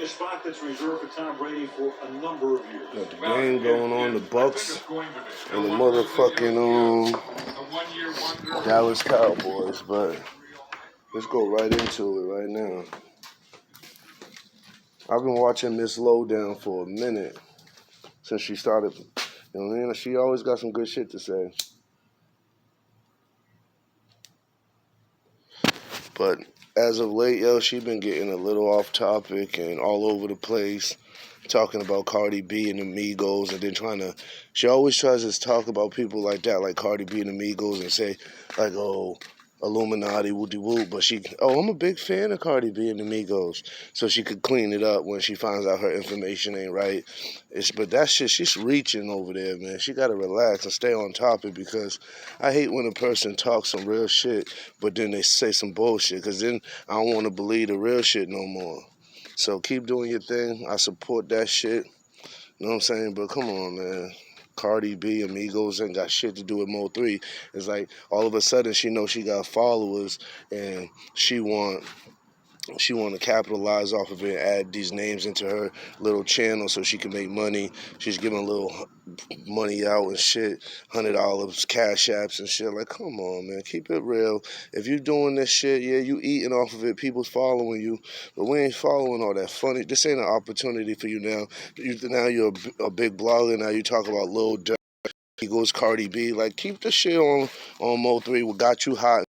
a spot that's reserved for Tom Brady for a number of years. Got the game going on, the Bucks and the motherfucking Dallas Cowboys, but let's go right into it right now. I've been watching mslowdown for a minute since she started. You know what I mean? She always got some good shit to say. But as of late, yo, she been getting a little off topic and all over the place, talking about Cardi B and the Migos, and then she always tries to talk about people like that, like Cardi B and the Migos, and say, like, oh, Illuminati, woo-de-woo, but I'm a big fan of Cardi B and the Migos, so she could clean it up when she finds out her information ain't right. But that shit, she's reaching over there, man. She gotta relax and stay on topic, because I hate when a person talks some real shit, but then they say some bullshit, because then I don't want to believe the real shit no more. So keep doing your thing. I support that shit. You know what I'm saying? But come on, man. Cardi B, Amigos ain't got shit to do with mo3. It's like all of a sudden she knows she got followers and she want to capitalize off of it and add these names into her little channel so she can make money. She's giving a little money out and shit, $100 cash apps and shit. Like, come on, man, keep it real. If you doing this shit, yeah, you eating off of it, people's following you, but we ain't following all that funny. This ain't an opportunity for you now. Now you're a big blogger. Now you talk about Lil Durk. He goes Cardi B. Like, keep the shit on mo3. What got you hot